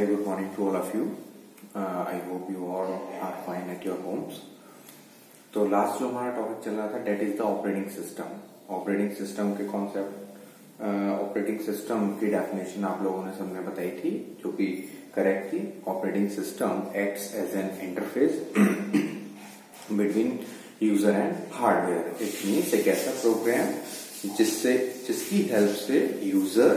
very good morning to all of you. I hope you all are fine at your homes. तो last जो हमारा topic चल रहा था that is the operating system. Operating system के concept, operating system की definition आप लोगों ने सबने बताई थी, जो कि करेक्ट थी. Operating system acts as an interface between user and hardware. It means एक ऐसा प्रोग्राम जिसकी हेल्प से यूजर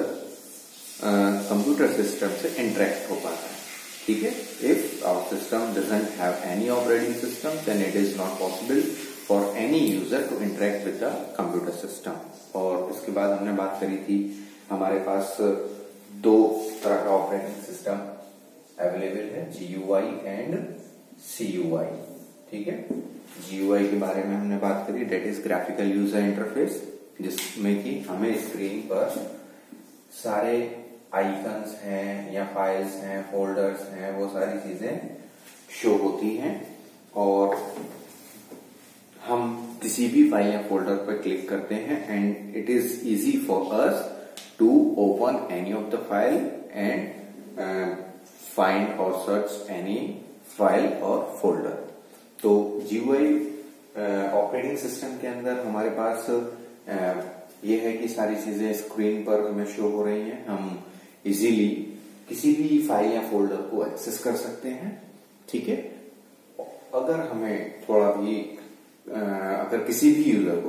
कंप्यूटर सिस्टम से इंटरेक्ट हो पाता है. ठीक है. If our system doesn't have any operating system then it is not possible for any user to interact with the computer system. और इसके बाद हमने बात करी थी, हमारे पास दो तरह का ऑपरेटिंग सिस्टम अवेलेबल है, GUI एंड CUI. ठीक है. GUI के बारे में हमने बात करी, that is graphical user interface, जिसमें कि हमें स्क्रीन पर सारे आइकन्स हैं या फाइल्स हैं, फोल्डर्स हैं, वो सारी चीजें शो होती हैं और हम किसी भी फाइल या फोल्डर पर क्लिक करते हैं and it is easy for us to open any of the file and find और सर्च एनी फाइल और फोल्डर. तो GUI ऑपरेटिंग सिस्टम के अंदर हमारे पास ये है कि सारी चीजें स्क्रीन पर हमें शो हो रही हैं. हम इजीली किसी भी फाइल या फोल्डर को एक्सेस कर सकते हैं. ठीक है. अगर हमें थोड़ा भी अगर किसी भी यूजर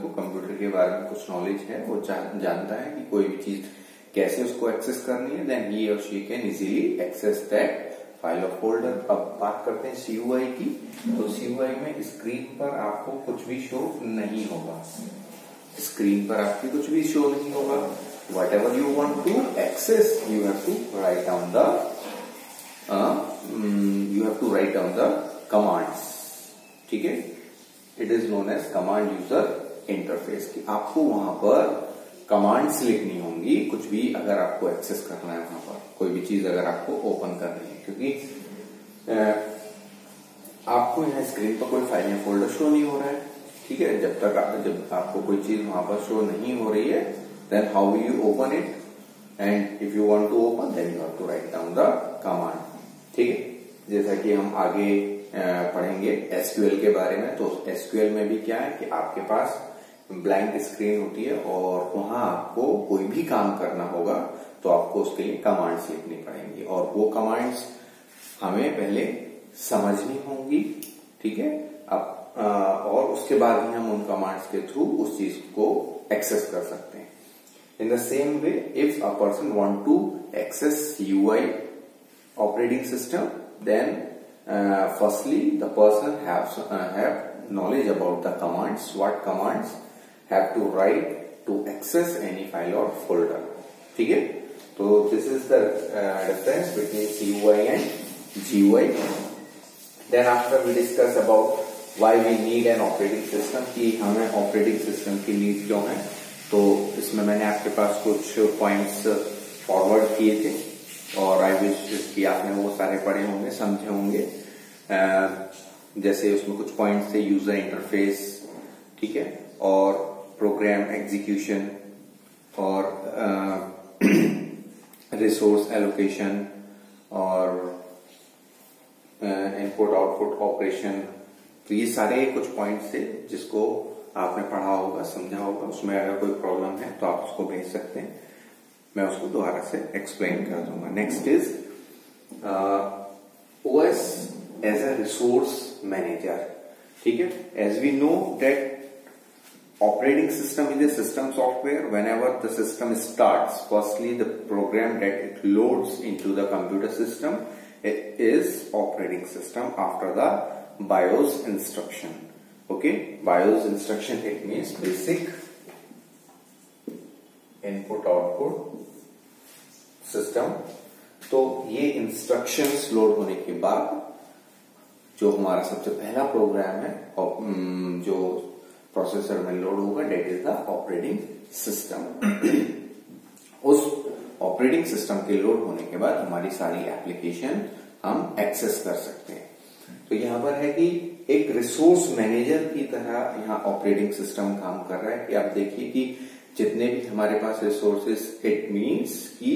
को कंप्यूटर के बारे में कुछ नॉलेज है, वो जानता है कि कोई भी चीज कैसे उसको एक्सेस करनी है, देन ही और she can easily access that file और फोल्डर. अब बात करते हैं CUI की. तो CUI में स्क्रीन पर आपको कुछ भी शो नहीं होगा. स्क्रीन पर आपकी कुछ भी शो नहीं होगा. Whatever you want to access, you have to write down the commands. ठीक है. It is known as command user interface. कि आपको वहां पर कमांड्स लिखनी होंगी, कुछ भी अगर आपको एक्सेस करना है, वहां पर कोई भी चीज अगर आपको ओपन करनी है, क्योंकि आपको यहाँ स्क्रीन पर कोई फाइल या फोल्डर शो नहीं हो रहा है. ठीक है. जब आपको कोई चीज वहां पर शो नहीं हो रही है, then how will you open it, and if you want to open then you have to write down the command. ठीक है. जैसा कि हम आगे पढ़ेंगे SQL के बारे में, तो SQL में भी क्या है कि आपके पास ब्लैंक स्क्रीन होती है और वहां आपको कोई भी काम करना होगा तो आपको उसके लिए कमांड्स लिखनी पड़ेंगी और वो कमांड्स हमें पहले समझनी होंगी. ठीक है. अब और उसके बाद ही हम उन कमांड्स के थ्रू उस चीज को एक्सेस कर सकते हैं. In the same way, if a person want to access UI operating system, then firstly the person have knowledge about the commands, what commands have to write to access any file or folder. ठीक है. तो this is the difference between CUI and GUI. Then after we discuss about why we need an operating system, कि हमें operating system की need क्यों है. तो इसमें मैंने आपके पास कुछ पॉइंट्स फॉरवर्ड किए थे और आई विश कि आपने वो सारे पढ़े होंगे, समझे होंगे. जैसे उसमें कुछ पॉइंट्स थे, यूजर इंटरफेस, ठीक है, और प्रोग्राम एग्जीक्यूशन और रिसोर्स एलोकेशन और इनपुट आउटपुट ऑपरेशन. तो ये सारे कुछ पॉइंट्स थे जिसको आपने पढ़ा होगा, समझा होगा. उसमें अगर कोई प्रॉब्लम है तो आप उसको भेज सकते हैं, मैं उसको दोबारा से एक्सप्लेन कर दूंगा. Next is OS as a resource manager. ठीक है. As we know that operating system is a system software. Whenever the system starts, firstly the program that it loads into the computer system is operating system after the BIOS instruction. Okay, BIOS instruction, it means basic input output system. तो ये instructions load होने के बाद जो हमारा सबसे पहला programme है और जो प्रोसेसर में लोड होगा, that is the operating system. उस ऑपरेटिंग सिस्टम के लोड होने के बाद हमारी सारी एप्लीकेशन हम एक्सेस कर सकते हैं. तो यहाँ पर है कि एक रिसोर्स मैनेजर की तरह यहाँ ऑपरेटिंग सिस्टम काम कर रहा है. कि आप देखिए कि जितने भी हमारे पास रिसोर्सेस, इट मीन्स कि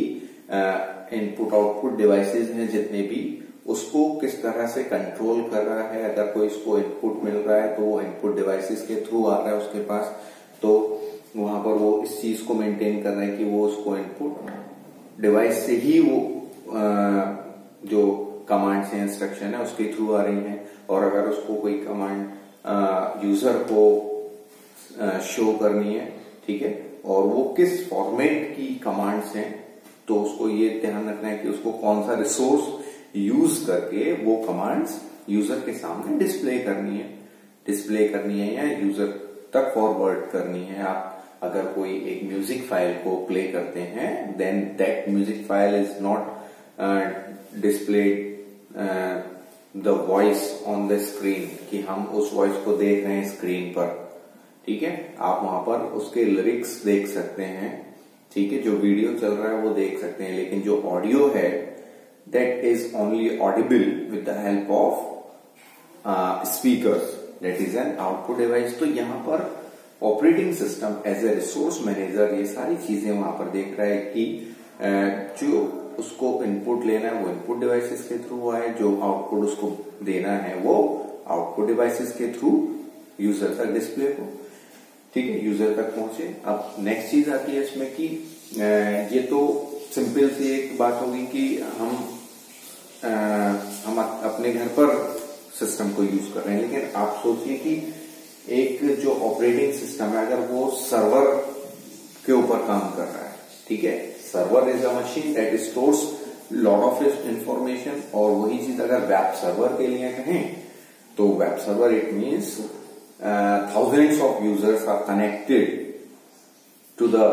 इनपुट आउटपुट डिवाइसेस हैं जितने भी, उसको किस तरह से कंट्रोल कर रहा है। अगर कोई इसको इनपुट मिल रहा है तो वो इनपुट डिवाइसेस के थ्रू आ रहा है उसके पास, तो वहां पर वो इस चीज को मेंटेन कर रहे हैं कि वो उसको इनपुट डिवाइस से ही वो जो कमांड से इंस्ट्रक्शन है उसके थ्रू आ रही हैं। और अगर उसको कोई कमांड यूजर को शो करनी है, ठीक है, और वो किस फॉर्मेट की कमांड्स हैं, तो उसको ये ध्यान रखना है कि उसको कौन सा रिसोर्स यूज करके वो कमांड्स यूजर के सामने डिस्प्ले करनी है या यूजर तक फॉरवर्ड करनी है। आप अगर कोई एक म्यूजिक फाइल को प्ले करते हैं, then that music file is not displayed the voice on the screen, कि हम उस वॉइस को देख रहे हैं स्क्रीन पर, ठीक है। आप वहां पर उसके लिरिक्स देख सकते हैं, ठीक है, जो वीडियो चल रहा है वो देख सकते हैं, लेकिन जो ऑडियो है that is only audible with the help of speakers, that is an output device. तो यहाँ पर operating system as a resource manager ये सारी चीजें वहां पर देख रहा है कि जो उसको इनपुट लेना है वो इनपुट डिवाइसेस के थ्रू आए, जो आउटपुट उसको देना है वो आउटपुट डिवाइसेस के थ्रू यूजर तक डिस्प्ले हो, ठीक है, यूजर तक पहुंचे। अब नेक्स्ट चीज आती है इसमें कि ये तो सिंपल सी एक बात होगी कि हम अपने घर पर सिस्टम को यूज कर रहे हैं, लेकिन आप सोचिए कि एक जो ऑपरेटिंग सिस्टम है अगर वो सर्वर के ऊपर काम कर रहा है, ठीक है, server is a machine that stores lot of information, और वही चीज अगर वेब सर्वर के लिए कहें तो web server it means thousands of users are connected to the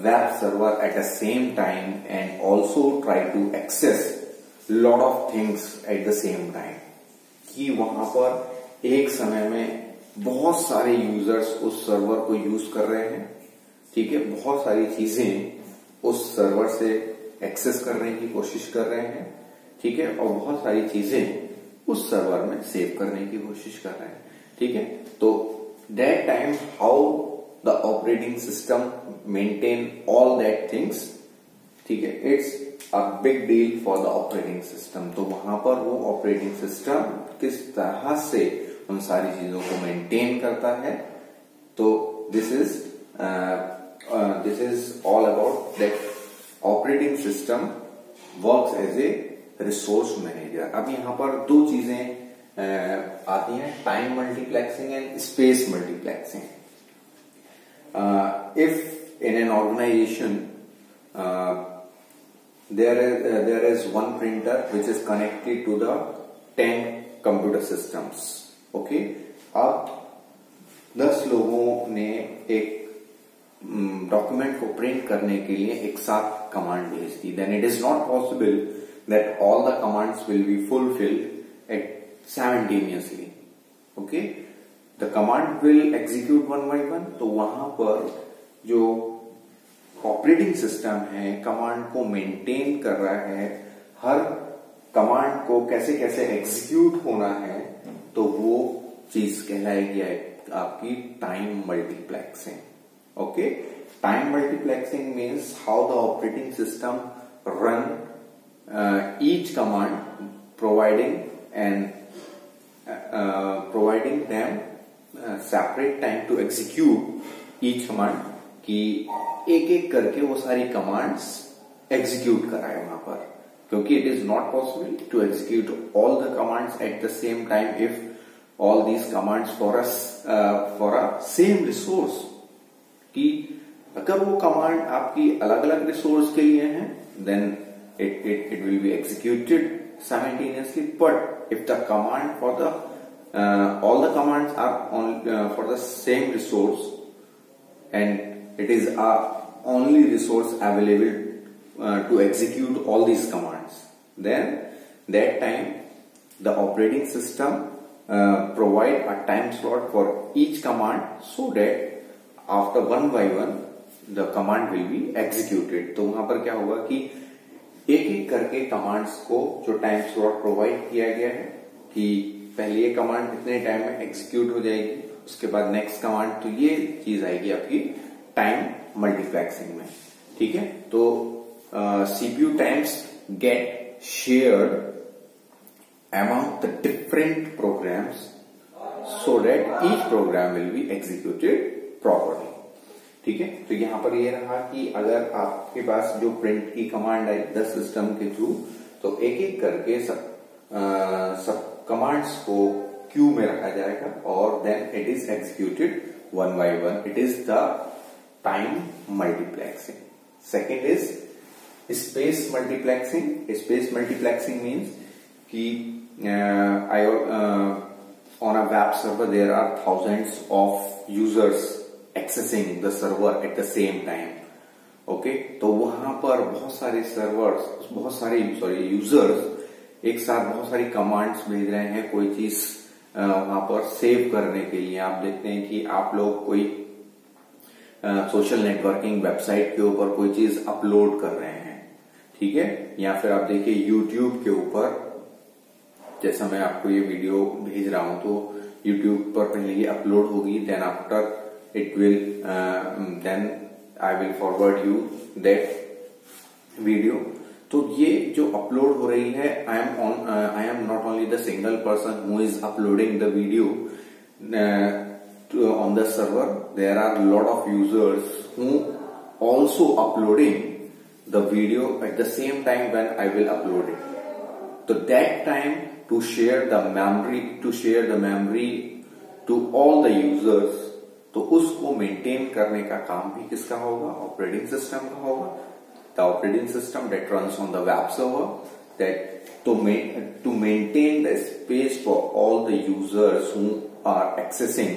web server at the same time and also try to access lot of things at the same time, कि वहां पर एक समय में बहुत सारे यूजर्स उस सर्वर को यूज कर रहे हैं, ठीक है, बहुत सारी चीजें उस सर्वर से एक्सेस करने की कोशिश कर रहे हैं, ठीक है, और बहुत सारी चीजें उस सर्वर में सेव करने की कोशिश कर रहे हैं, ठीक है। तो that time how the operating system maintain all that things, ठीक है, it's a big deal for the operating system। तो वहां पर वो ऑपरेटिंग सिस्टम किस तरह से उन सारी चीजों को मेंटेन करता है, तो this is all about that operating system works as a resource manager. अब यहां पर दो चीजें आती हैं, time multiplexing and space multiplexing. If in an organisation there is one printer which is connected to the 10 computer systems, okay। अब 10 लोगों ने एक डॉक्यूमेंट को प्रिंट करने के लिए एक साथ कमांड भेज दी, then it is not possible that all the commands will be fulfilled at simultaneously, okay, the command will execute one by one। तो वहां पर जो ऑपरेटिंग सिस्टम है कमांड को मेंटेन कर रहा है, हर कमांड को कैसे कैसे एग्जीक्यूट होना है, तो वो चीज कहलाएगी आपकी time multiplexing, okay. Time multiplexing means how the operating system run each command providing them separate time to execute each command, कि एक एक करके वो सारी कमांड्स एग्जीक्यूट कराए वहां पर, क्योंकि it is not possible to execute all the commands at the same time if all these commands for a same resource, कि अगर वो कमांड आपकी अलग अलग रिसोर्स के लिए है then it will be executed simultaneously, but if the command for the all the commands are on for the same resource and it is a only resource available to execute all these commands, then that time the operating system provide a time slot for each command so that after one by one the command will be executed। तो वहां पर क्या होगा कि एक एक करके commands को जो टाइम स्लॉट प्रोवाइड किया गया है कि पहले ये कमांड इतने टाइम में एग्जीक्यूट हो जाएगी, उसके बाद नेक्स्ट कमांड, तो ये चीज आएगी आपकी टाइम मल्टीप्लेक्सिंग में, ठीक है। तो CPU times get shared among the different programs so that each program will be executed properly. ठीक है, तो यहां पर ये रहा कि अगर आपके पास जो प्रिंट की कमांड आई द सिस्टम के थ्रू, तो एक एक करके सब कमांड्स को क्यू में रखा जाएगा और then it is executed one by one. It is the time multiplexing. Second is space multiplexing. Space multiplexing means कि on a web server there are thousands of users accessing the server at the same time. Okay, तो वहां पर बहुत सारे users एक साथ बहुत सारी कमांड्स भेज रहे हैं कोई चीज वहां पर सेव करने के लिए. आप देखते हैं कि आप लोग कोई सोशल नेटवर्किंग वेबसाइट के ऊपर कोई चीज अपलोड कर रहे हैं, ठीक है, या फिर आप देखिए यूट्यूब के ऊपर, जैसा मैं आपको ये वीडियो भेज रहा हूं तो YouTube पर पहले ये अपलोड होगी, then after it will then I will forward you that video. तो ये जो अपलोड हो रही है, I am not only the single person who is uploading the video on the server. There are a lot of users who also uploading the video at the same time when I will upload it. So that time to share the memory to all the users, तो उसको maintain करने का काम भी किसका होगा? Operating system का होगा. The operating system that runs on the web server, that to maintain the space for all the users who are accessing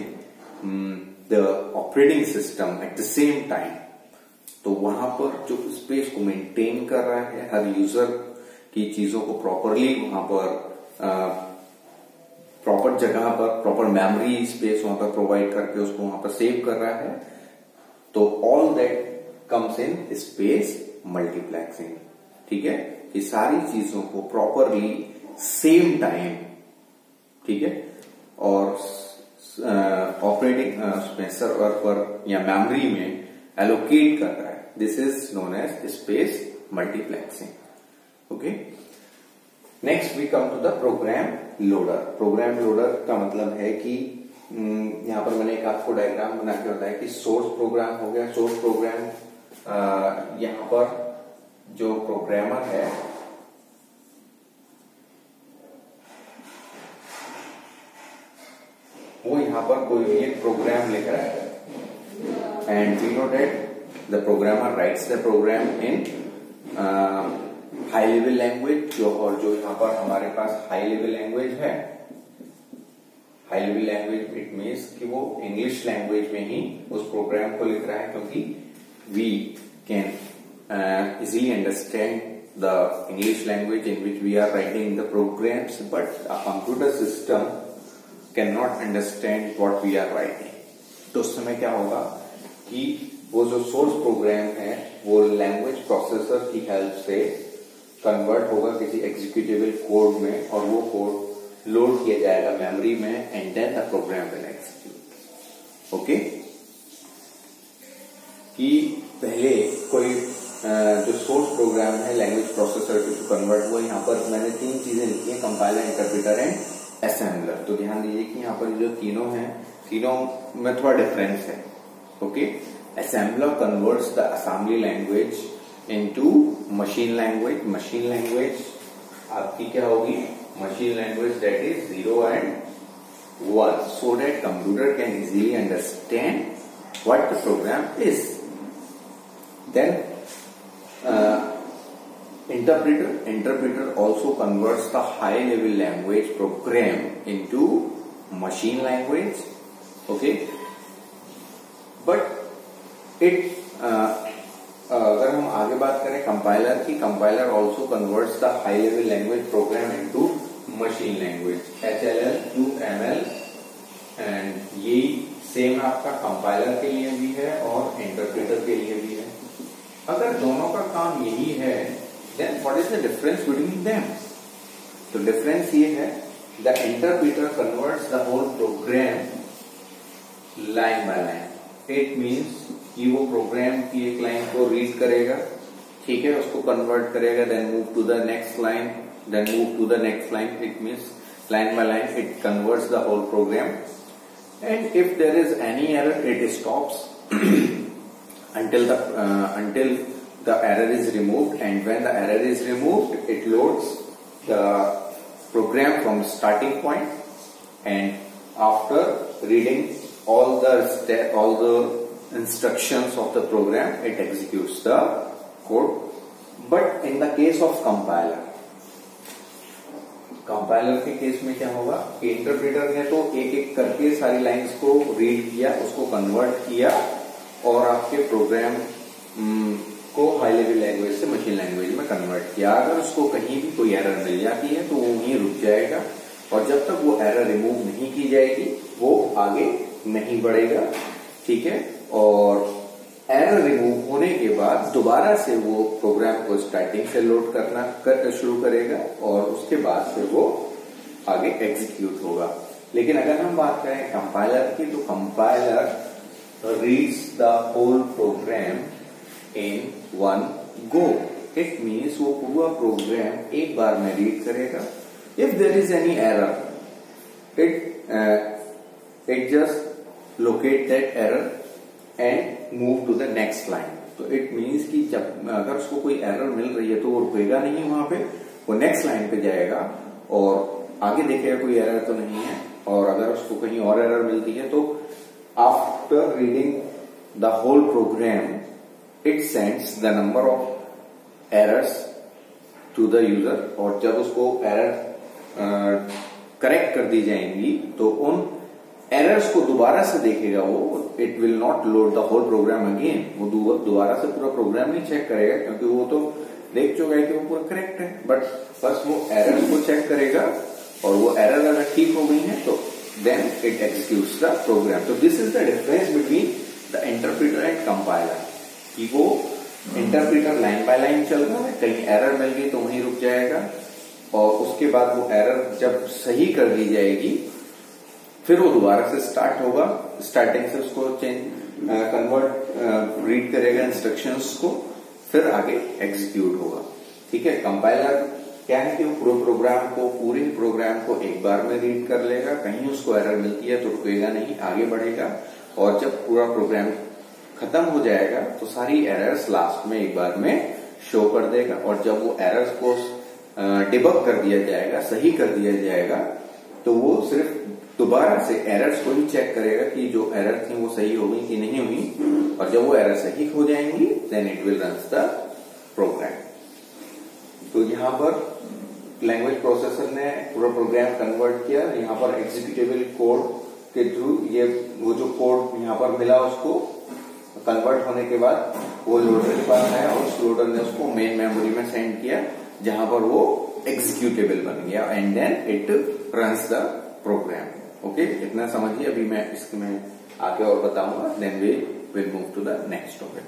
the operating system at the same time. तो वहां पर जो स्पेस को maintain कर रहा है, हर यूजर की चीजों को प्रॉपरली वहां पर प्रॉपर जगह पर प्रॉपर मेमोरी स्पेस वहां पर प्रोवाइड करके उसको वहां पर सेव कर रहा है. तो all that comes in space multiplexing. ठीक है, ये सारी चीजों को प्रॉपरली सेम टाइम, ठीक है, और ऑपरेटिंग सर्वर पर या मेमोरी में एलोकेट कर रहा है. This is known as space multiplexing. Okay, next we come to the program loader. Program loader का मतलब है कि यहां पर मैंने एक आपको डायग्राम बना के बताया कि सोर्स प्रोग्राम हो गया. सोर्स प्रोग्राम यहां पर जो प्रोग्रामर है वो यहां पर कोई भी एक प्रोग्राम लिख रहा है and we know that the programmer writes the program in high level language. और जो यहां पर हमारे पास हाई लेवल लैंग्वेज है, high level language it means कि वो इंग्लिश लैंग्वेज में ही उस प्रोग्राम को लिख रहा है, क्योंकि we can easily understand the English language in which we are writing the programs, but a computer system cannot understand what we are writing. तो उस समय क्या होगा कि वो जो सोर्स प्रोग्राम है वो लैंग्वेज प्रोसेसर की हेल्प से कन्वर्ट होगा किसी एग्जीक्यूटेबल कोड में, और वो कोड लोड किया जाएगा मेमोरी में and then the program will execute. Okay, कि पहले कोई जो सोर्स प्रोग्राम है लैंग्वेज प्रोसेसर टू कन्वर्ट हुआ. यहाँ पर मैंने तीन चीजें लिखी है, कंपाइलर, इंटरप्रेटर एंड असेंबलर. तो ध्यान दीजिए कि यहाँ पर जो तीनों हैं, तीनों में थोड़ा डिफरेंस है. Okay, assembler converts the assembly language into machine language. Machine language आपकी क्या होगी? Machine language that is 0 and 1, so that computer can easily understand what the program is. Then interpreter also converts the high level language program into machine language. Okay, but it अगर हम आगे बात करें compiler की, compiler also converts the high level language program into machine language. HLL, QML and ये same आपका compiler के लिए भी है और इंटरप्रेटर के लिए भी है. अगर दोनों का काम यही है, then what is the difference between them? तो डिफरेंस ये है, the interpreter converts the whole program line by line. It means कि वो प्रोग्राम की एक लाइन को रीड करेगा, ठीक है, उसको कन्वर्ट करेगा, then move to the next line, then move to the next line. It means line by line it converts the whole program, and if there is any error it stops until the error is removed, and when the error is removed it loads the program from starting point, and after reading all the instructions of the program it executes the code. But in the case of compiler के case में क्या होगा कि interpreter ने तो एक एक करके सारी लाइंस को रीड किया, उसको कन्वर्ट किया और आपके प्रोग्राम को हाई लेवल लैंग्वेज से मशीन लैंग्वेज में कन्वर्ट किया. अगर उसको कहीं भी कोई एरर मिल जाती है तो वो वहीं रुक जाएगा, और जब तक वो एरर रिमूव नहीं की जाएगी वो आगे नहीं बढ़ेगा. ठीक है, और एरर रिमूव होने के बाद दोबारा से वो प्रोग्राम को स्टार्टिंग से लोड करना शुरू करेगा, और उसके बाद फिर वो आगे एग्जीक्यूट होगा. लेकिन अगर हम बात करें कंपाइलर की, तो compiler reads the whole program in one go. It means वो पूरा प्रोग्राम एक बार में रीड करेगा. If there is any error it just locate that error and move to the next line. तो इट मीन्स कि जब अगर उसको कोई एरर मिल रही है तो वो रुकेगा नहीं वहां पे, वो नेक्स्ट लाइन पे जाएगा और आगे देखेगा कोई एरर तो नहीं है, और अगर उसको कहीं और एरर मिलती है तो after reading the whole program it sends the number of errors to the user, और जब उसको एरर करेक्ट कर दी जाएंगी तो उन एरर्स को दोबारा से देखेगा वो. It will not load the whole program again. वो दोबारा से पूरा प्रोग्राम नहीं चेक करेगा, क्योंकि वो तो देख चुका है कि वो पूरा करेक्ट है, बट बस वो एरर्स को चेक करेगा, और वो एरर अगर ठीक हो गई है तो then it executes the program. तो this is the difference between the interpreter and compiler, कि वो इंटरप्रेटर लाइन बाय लाइन चल रहा है, कहीं एरर मिल गई तो वहीं रुक जाएगा, और उसके बाद वो एरर जब सही कर दी जाएगी फिर वो दोबारा से स्टार्ट होगा, स्टार्टिंग से उसको कन्वर्ट रीड करेगा इंस्ट्रक्शंस को, फिर आगे एग्जीक्यूट होगा. ठीक है, कंपाइलर क्या है कि वो पूरे प्रोग्राम को एक बार में रीड कर लेगा, कहीं उसको एरर मिलती है तो रुकेगा नहीं, आगे बढ़ेगा, और जब पूरा प्रोग्राम खत्म हो जाएगा तो सारी एरर्स लास्ट में एक बार में शो कर देगा, और जब वो एरर्स को डिबग कर दिया जाएगा, सही कर दिया जाएगा, तो वो सिर्फ दोबारा से एरर्स को ही चेक करेगा कि जो एरर थी वो सही हो गई कि नहीं हुई, और जब वो एरर सही हो जाएंगी then it will run the program. तो यहाँ पर लैंग्वेज प्रोसेसर ने पूरा प्रोग्राम कन्वर्ट किया. यहाँ पर एग्जीक्यूटेबल कोड के थ्रू ये वो जो कोड यहाँ पर मिला उसको कन्वर्ट होने के बाद वो लोडर के पास आया, और उस लोडर ने उसको मेन मेमोरी में सेंड किया, जहां पर वो एग्जीक्यूटेबल बन गया, and then it runs the program. Okay, इतना समझिए. अभी मैं इसमें आगे और बताऊंगा, then we will move to the next topic.